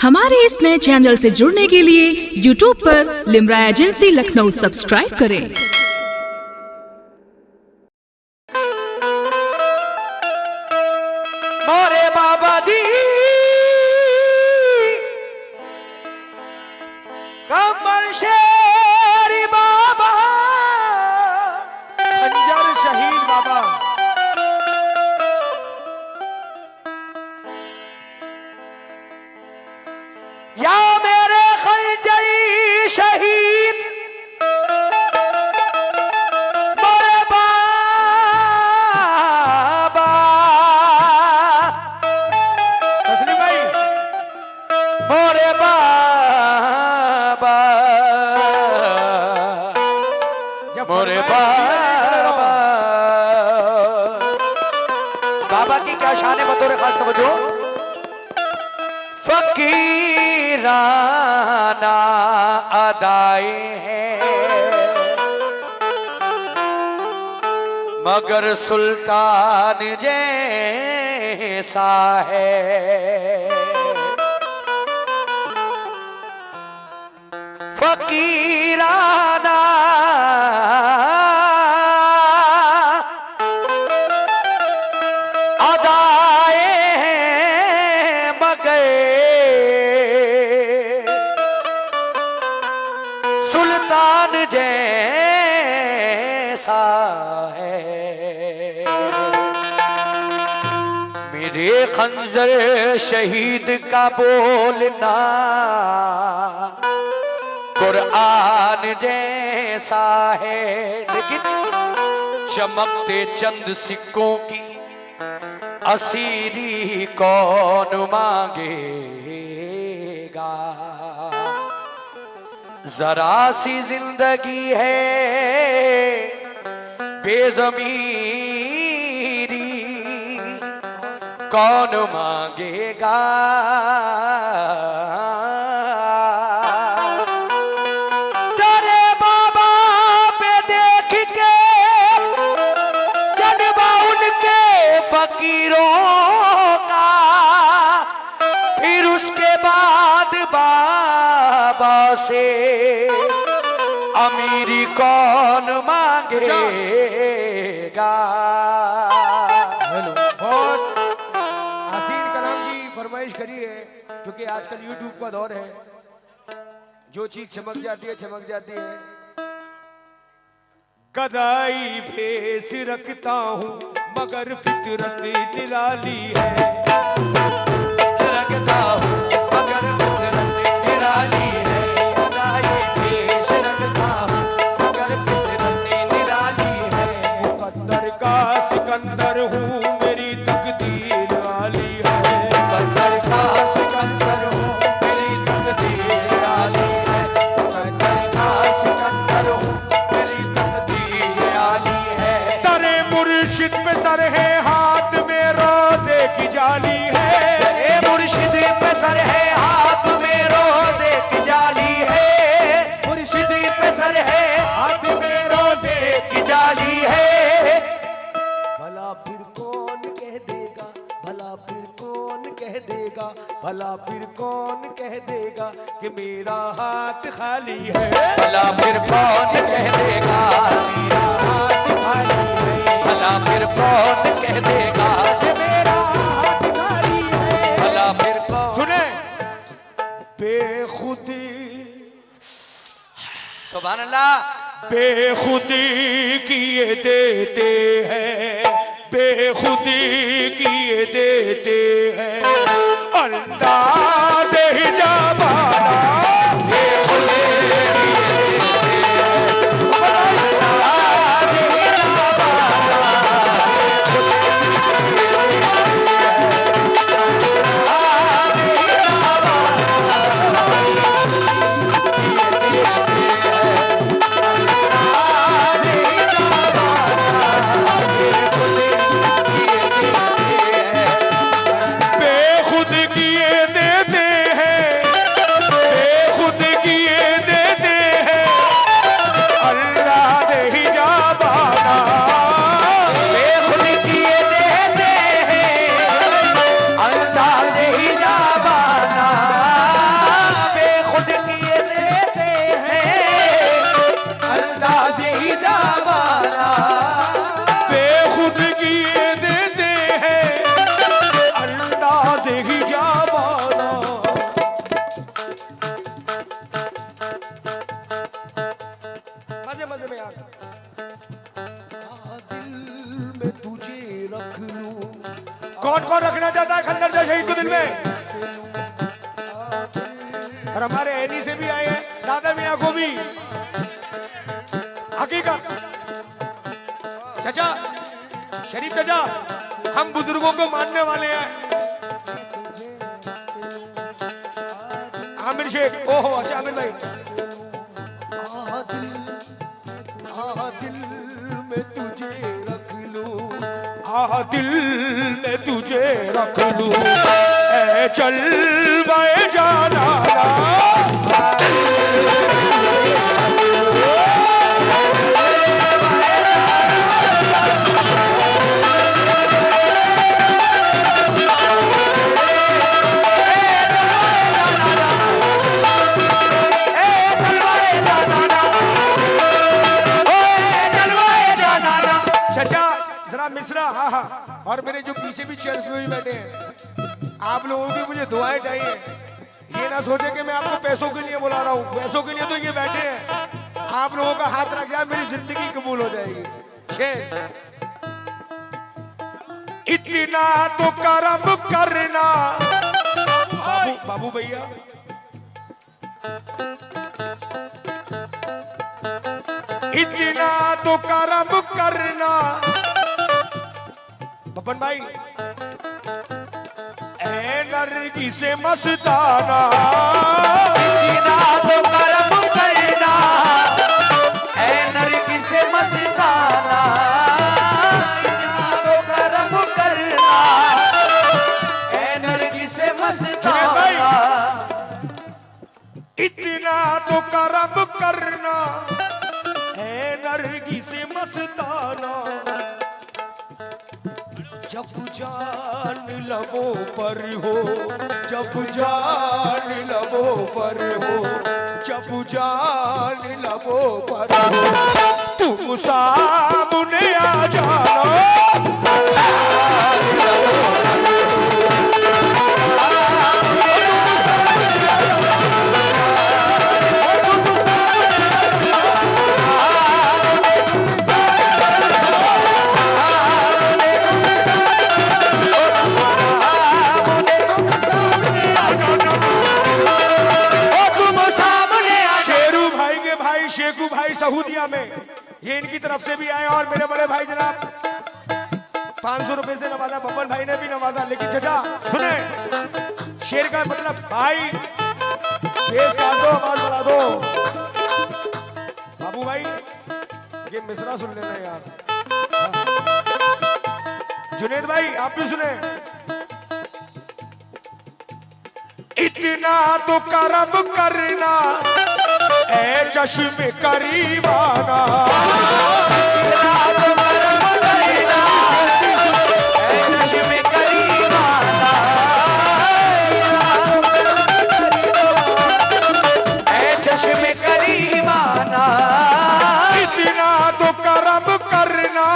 हमारे इस नए चैनल से जुड़ने के लिए YouTube पर लिम्रा एजेंसी लखनऊ सब्सक्राइब करें। मोरे बाबा दी कमल शेरी बाबा खंजर शहीद बाबा या मेरे खंजरी शहीद मोरे बाबा तस्लीम भाई मोरे बाबा मोरे बाबा बाबा की क्या शान है बतौर खास तवज्जो फकीराना अदाए हैं मगर सुल्तान जैसा है फकीराना अदाए हैं मगर सुल्तान जैसा है मेरे खंजर शहीद का बोलना कुरान जैसा है लेकिन चमकते चंद सिक्कों की असीरी कौन मांगेगा जरा सी जिंदगी है बेज़मीरी कौन मांगेगा तेरे बाबा पे देख के जज्बा उनके फकीरों का फिर उसके बाद बाबा से अमीरी कौन मांगेगा। हेलो बहुत हसीन कलाम की फरमाइश करी है क्योंकि आजकल YouTube का दौर है जो चीज चमक जाती है कदाई भेस रखता हूँ मगर फितरत निराली है रखता हूँ मगर फितरत निराली है कदाई भेस रखता हूँ मगर फितरत निराली है मुकद्दर का सिकंदर हूँ मेरी तकदीर वाली है मुकद्दर का सिकंदर हूँ मेरी तकदीर वाली है मुकद्दर का सिकंदर हूँ मेरी तकदीर वाली है तरे मुर्शिद पे सर है हाथ में रोजे की जाली है ए मुर्शिद पे सर है हाथ में रोजे की जाली है मुर्शिद पे सर है हाथ में रोजे की जाली है भला फिर कौन कह देगा भला फिर कौन कह देगा भला फिर कौन कह देगा कि मेरा हाथ खाली है भला फिर कौन कह देगा मेरा हाथ खाली है भला फिर कौन कह देगा कि मेरा हाथ खाली है भला फिर कौन सुने बेखुदी सुभान अल्लाह बेखुदी किए देते हैं बेखुदी किए देते हैं अंदाज़ हिजाबाना बेखुदी बेखुद किए दे भगवान कौन रखना चाहता है खंजर से शहीद को दिल में? और हमारे एनी से भी आए हैं, दादा मियाँ को भी हकीकत। चाचा शरीफ चाचा, हम बुजुर्गों को मानने वाले हैं। आमिर शेख, ओहो अच्छा आमिर भाई। दिल में तुझे रख लूं, दिल में तुझे रख लूं, ऐ चल बाए जाना मिश्रा। हाँ हाँ, और मेरे जो पीछे भी चेयर्स में भी बैठे हैं, आप लोगों की मुझे दुआएं चाहिए। ये ना सोचे कि मैं आपको पैसों के लिए बुला रहा हूँ, पैसों के लिए तो ये बैठे हैं। आप लोगों का हाथ रख जाए, मेरी जिंदगी कबूल हो जाएगी। शेर, इतना तो करम करना बाबू भैया, इतना तो करम करना बपन भाई, ऐ नरगी से मस्ताना, इतना तो करम करना, ऐ नरगी से मस्ताना, इतना तो करम करना, ऐ नरगी से मस्ताना, इतना तो करम करना, ऐ नरगी से मस्ताना, जब जान लबों पर हो, जब जान लबों पर हो, जब जान लबों पर हो, तुम सामने आ जाना। शेखू भाई सऊदिया में, ये इनकी तरफ से भी आए, और मेरे बड़े भाई जनाब 500 रुपए से नवाजा, बब्बन भाई ने भी नवाजा। लेकिन चाचा सुने, शेर का मतलब भाई बेस काट दो, आवाज बढ़ा दो। बाबू भाई ये मिसरा सुन लेना यार। जुनेद भाई आप भी सुने, इतना तो करम करना, ऐ चश्मे करीबाना, इतना तो करम करना, ऐ चश्मे करीबाना, ऐ चश्मे करीबाना, इतना तो करम करना,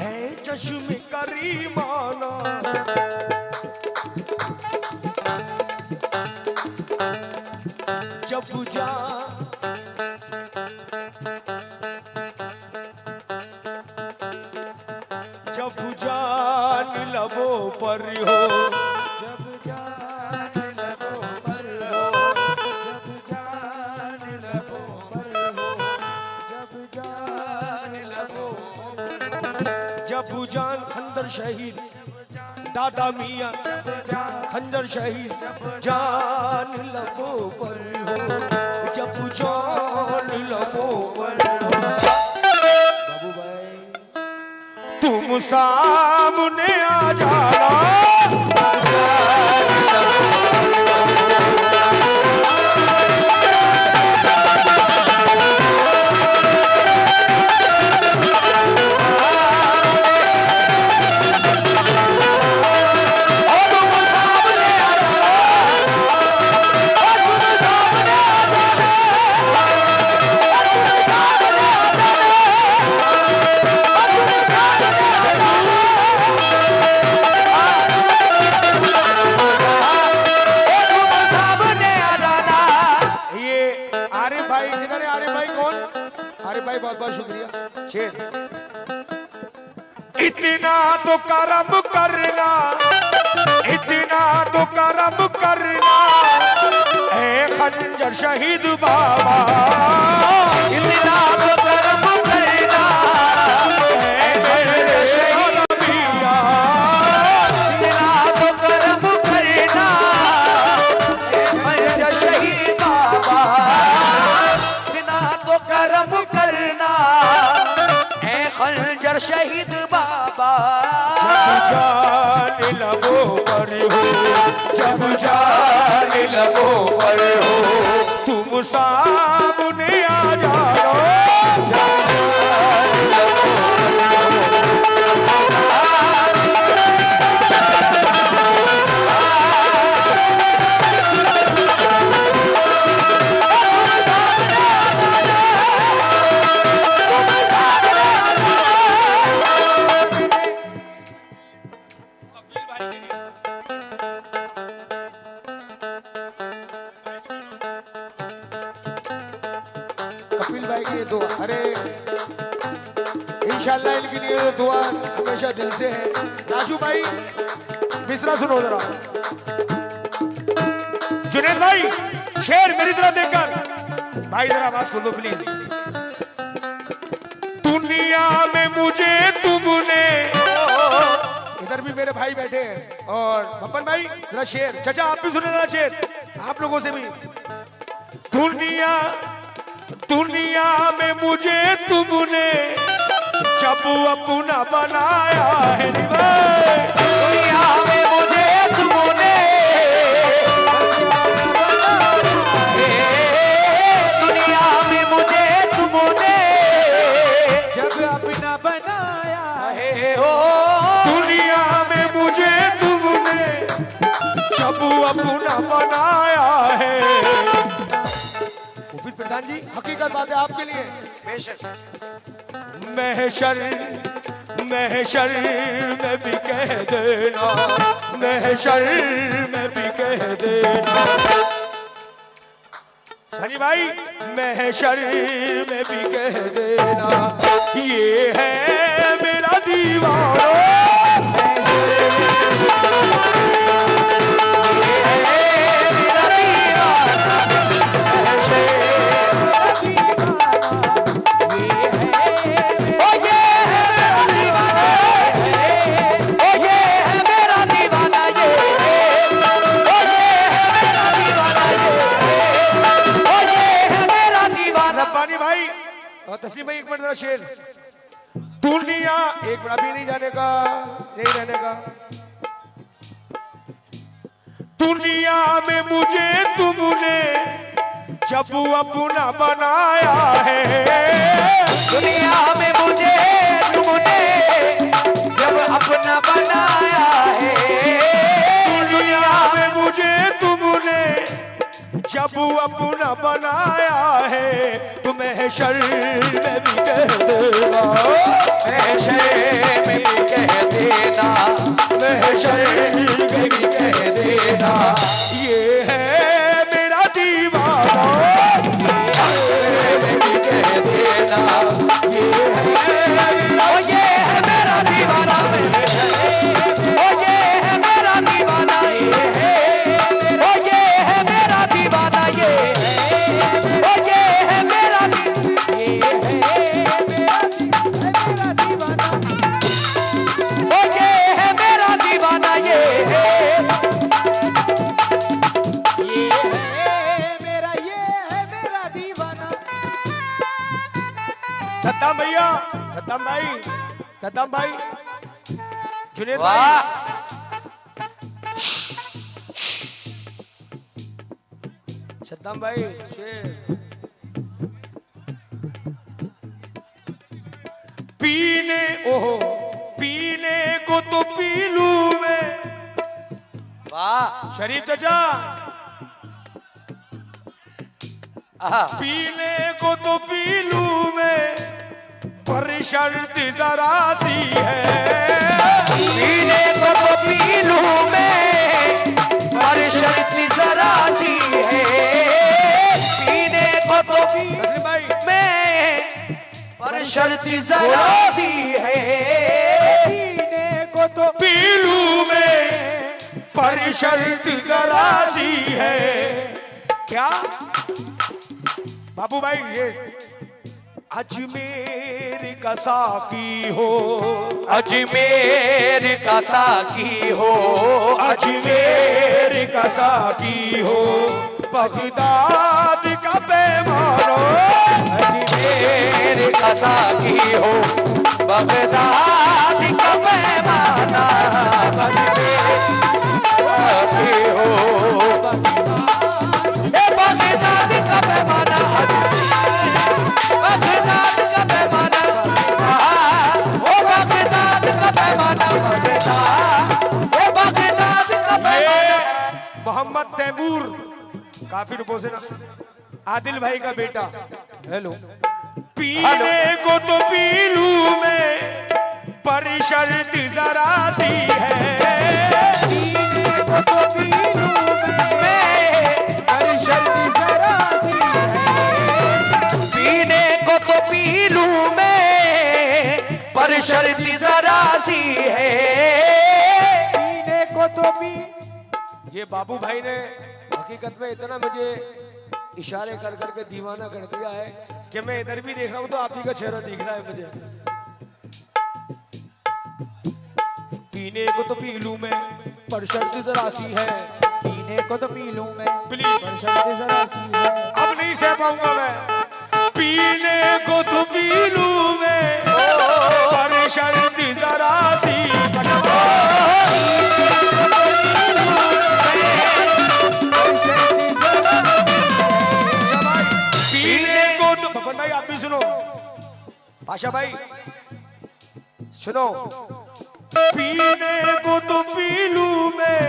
ऐ चश्मे करीबाना, जब जा जब जान लबों पर हो, जब जान लबों पर हो, जब जान लबों पर हो, जब जान लबों पर हो, जब जान खंजर शहीद दादा मियाँ, खंजर शहीद जान लबों पर हो, जब जान लबों पर हो, बाबू भाई तुम सामने आ जाना। आरिफ भाई बहुत बहुत शुक्रिया। शेर इतना तो करम करना, इतना तो करम करना, ए खंजर शहीद बाबा, इतना तो करम करना, ए खंजर शहीद पिया, इतना तो करम करना, ए खंजर शहीद बाबा, इतना तो करम करना, ए खंजर शहीद बाबा। जब जाने लगो पर हो, जब जाने लगो पर हो, तुम सामने आ जाओ, जब जाने लगो कपिल भाई की दुआ, अरे इंशाल्लाह इनके लिए तो दुआ हमेशा दिल से है। राजू भाई मिश्रा सुनो जरा, जुनेद भाई शेर मेरी तरफ देखकर, भाई जरा आवाज खोल दो प्लीज। दुनिया में मुझे तुमने, इधर भी मेरे भाई बैठे हैं, और बब्बन भाई जरा शेर, चाचा आप भी सुने जरा शेर, आप लोगों से भी। दुनिया दुनिया में मुझे तुमने जब अपना बनाया है, दुनिया में मुझे तुमने, दुनिया में मुझे तुमने जब अपना बनाया है, हो दुनिया में मुझे तुमने जब अपना बनाया है। फिर प्रधान जी हकीकत बात है आपके लिए, महशर महशर में भी कह देना, महशर में भी कह देना, सनी भाई महशर में भी कह देना, ये है मेरा दीवाना, तस्लीम भाई एक मिनट जरा शेर। दुनिया एक बड़ा भी नहीं जाने का, नहीं रहने का। दुनिया में मुझे तुमने जब अपना बनाया है, दुनिया में मुझे तुमने जब अपना बनाया है, दुनिया में मुझे तुमने जब अपना बनाया है, तुम्हें शर में भी कह देना, महशर में भी कह देना, महशर में भी कह देना, ये है मेरा दीवाना, में भी कह देना, ये है मेरा दीवाना, ओ ये है मेरा दीवाना, ओ ये है मेरा दीवाना, ये ओ ये है मेरा ओ ये है मेरा दीवाना, ये है मेरा दीवाना। सद्दाम भैया, सद्दाम भाई, सद्दाम भाई, जुनेद भाई, वाह सद्दाम भाई शेर। पीने ओहो पीने को तो पी लूं मैं, वाह शरीफ चाचा, पीने को तो पी लूं मैं, पर शर्त जरा सी है, पीने को तो पी लूं मैं, पर शर्त जरा सी है, पीने को तो पी तस्लीम भाई मैं, पर शर्त जरा सी है, पी लूं मैं, पर शर्त जरा सी है। क्या बाबू भाई, ये अजमेर का साकी हो, अजमेर का साकी हो, अजमेर का साकी हो, बगदाद का पैमानो, अजमेर का साकी हो, बगदाद का पैमाना, अजमेर साकी हो, बगदाद का पैमाना, बगदाद का पैमाना, ओ बगदाद का पैमाना, बगदाद का पैमाना। मोहम्मद तैमूर काफी रुपयों से ना, आदिल भाई का बेटा। हेलो। पीने को तो पी लूं मैं, पर शर्त जरा सी है। पीने को तो पी लूं मैं, पर शर्त जरा सी है। पीने को तो पी लूं मैं, पर शर्त जरा सी है। पीने को तो पी। ये बाबू भाई ने हकीकत में इतना मुझे इशारे कर करके दीवाना कर दिया है कि मैं इधर भी देख रहा हूं तो आप ही का चेहरा दिख रहा है मुझे। पीने को तो पी लूं मैं, पर शर्त जरा सी है। पीने को तो पी लूं मैं, प्लीज, पर शर्त जरा सी है। अब नहीं सह पाऊंगा मैं। पीने को तो पी लूं मैं, पर शर्त जरा सी। पीने को तो बबन भाई आप भी सुनो, पाशा भाई सुनो। पीने को तो पी लूं मैं,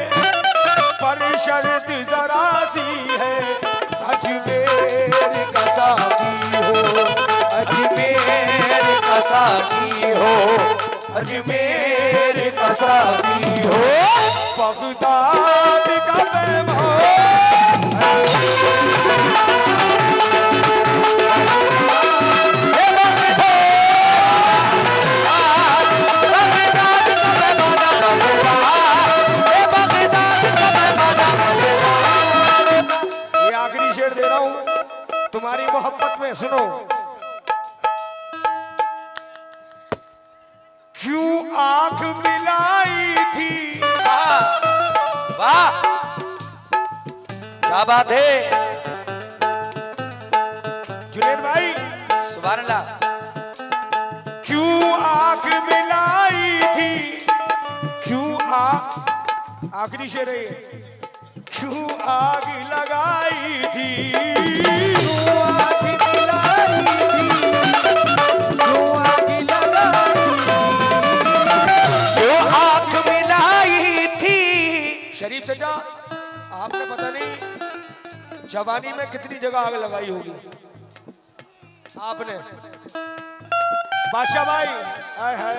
पर शर्त जरा सी है। अजमेर का साकी हो, अजमेर का साकी हो, अजमेर का साकी हो, बगदाद का पैमाना। ये आखिरी शेर दे रहा हूं तुम्हारी मोहब्बत में, सुनो। क्यों आंख मिलाई थी, वाह क्या बात है जुनेद भाई। सुभान अल्लाह। क्यों आंख मिलाई थी, क्यों आखिरी शेर है ये। क्यों आग लगाई थी, क्यों आग मिलाई थी, क्यों आग लगाई थी, जो आंख मिलाई थी। शरीफ चाचा आपने पता नहीं जवानी में कितनी जगह आग लगाई होगी आपने। बादशाह भाई हाय हाय,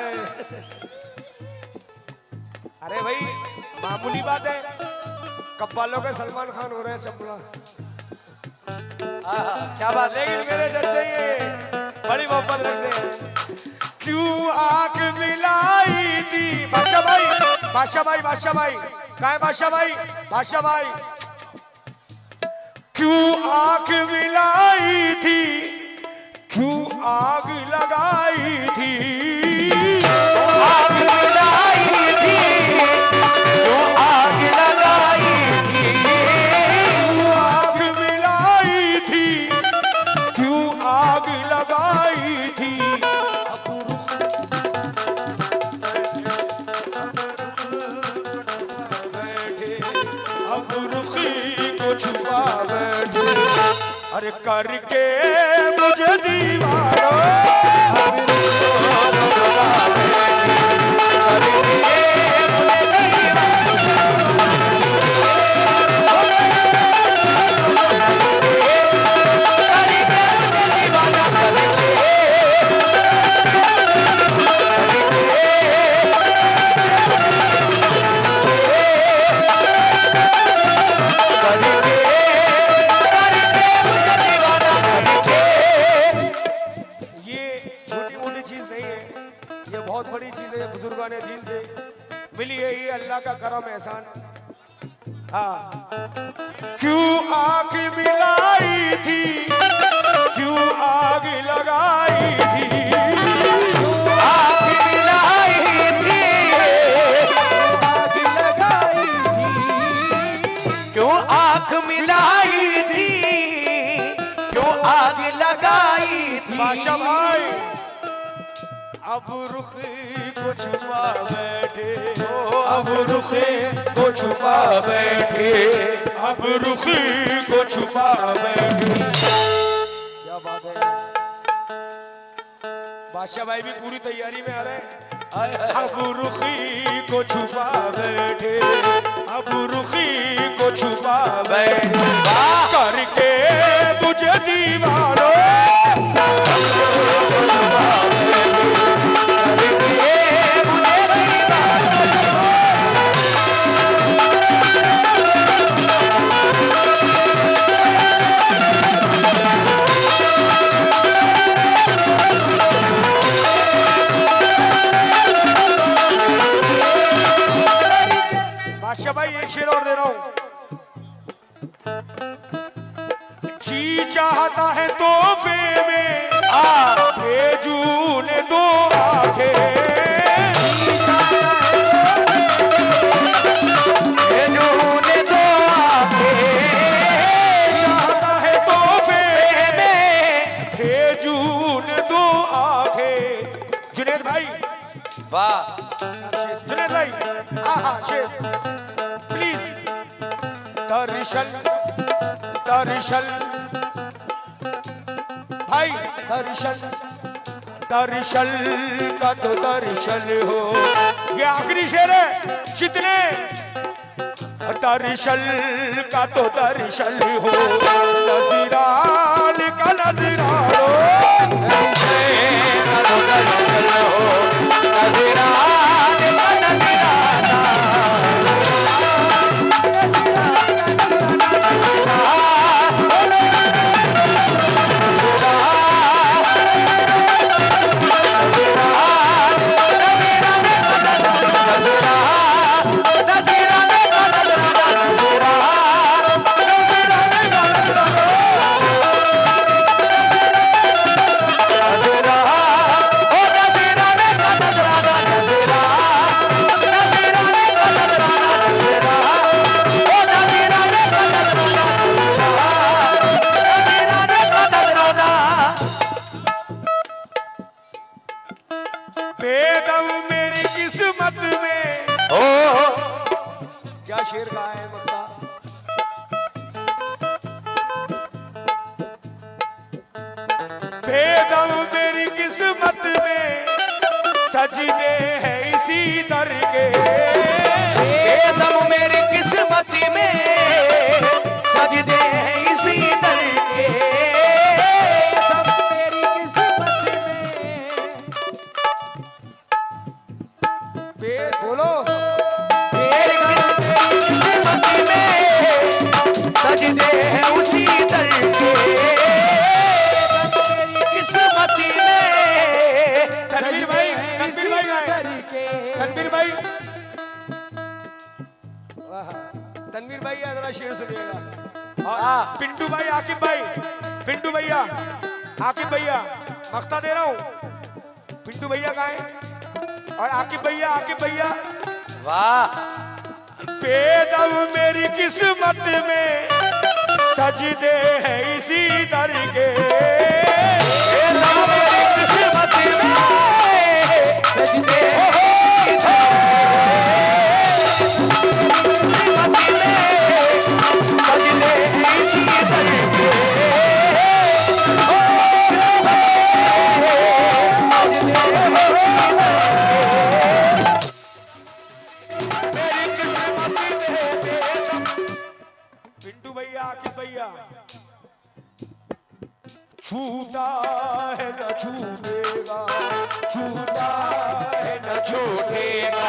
अरे भाई मामूली बात है, कब्बालों के सलमान खान हो रहे हैं चपला। क्या बात, लेकिन मेरे चर्चे ये बड़ी मोहब्बत रखते हैं। क्यों आंख मिलाई थी, बादशाह भाई, बादशाह भाई, बादशाह भाई कहाँ है बादशाह भाई, बादशाह भाई। क्यों आंख मिलाई थी, क्यों आग लगाई थी, आग लगाई थी, जो आग लगाई थी, क्यों आग मिलाई थी, क्यों आग लगाई थी। अब रुखी को छुपा बैठे, अरे करके मुझे दीवाना। अल्लाह का करम एहसान। हाँ, क्यों आग मिलाई थी, क्यों आग लगाई थी, आग मिलाई थी, आग लगाई थी, क्यों आग मिलाई थी, क्यों आग लगाई थी। बादशाह भाई अब रुख को छुपा बैठे, अब रुख को छुपा बैठे, अब रुख को छुपा बैठे। क्या बात है। बादशाह भाई भी पूरी तैयारी में आ रहे हैं। अब रुखी को छुपा बैठे, अब रुखी को छुपा बैठे, करके तुझे दीवानो, बादशाह भाई एक शेर और दे रहा हूं। जी चाहता है तोहफे में भेजू ने दो आंखें, भेजूने दो आंखें, चाहता है तोहफे में भेजू ने दो आंखें। जुनेद भाई, वाह, जुनेद भाई, हाँ शेर प्लीज। दर्शन दर्शन भाई, दर्शन दर्शन का तो दर्शन हो, ये आखिरी शेर है। जितने दर्शन का तो दर्शन हो, नजरान का नजरानो, बेदम मेरी किस्मत में। क्या शेर गाया है मक्का। बेदम मेरी किस्मत में सजदे हैं इसी दर के, बेदम मेरी किस्मत में सजदे हैं इसी दर के, सब मेरी किस्मत में। बोलो मेरी किस्मत में सजदे हैं उसी दर के, मेरी किस्मत में तनवीर भाई, तनवीर भाई गाए, तनवीर भाई, तनवीर भाई जरा शेर सुनिएगा। और पिंटू भाई, आकिब भाई, पिंटू भैया, आकिब भैया, मख्ता दे रहा हूँ। पिंटू भैया गाए और आकिब भैया, आकिब भैया। वाह, बेदम मेरी किस्मत में सजदे हैं इसी दर के, बेदम मेरी किस्मत में सजदे हैं इसी दर पिंटू भैया, आकिब भैया। छूटा है न छूटेगा, छूटा है न छूटेगा,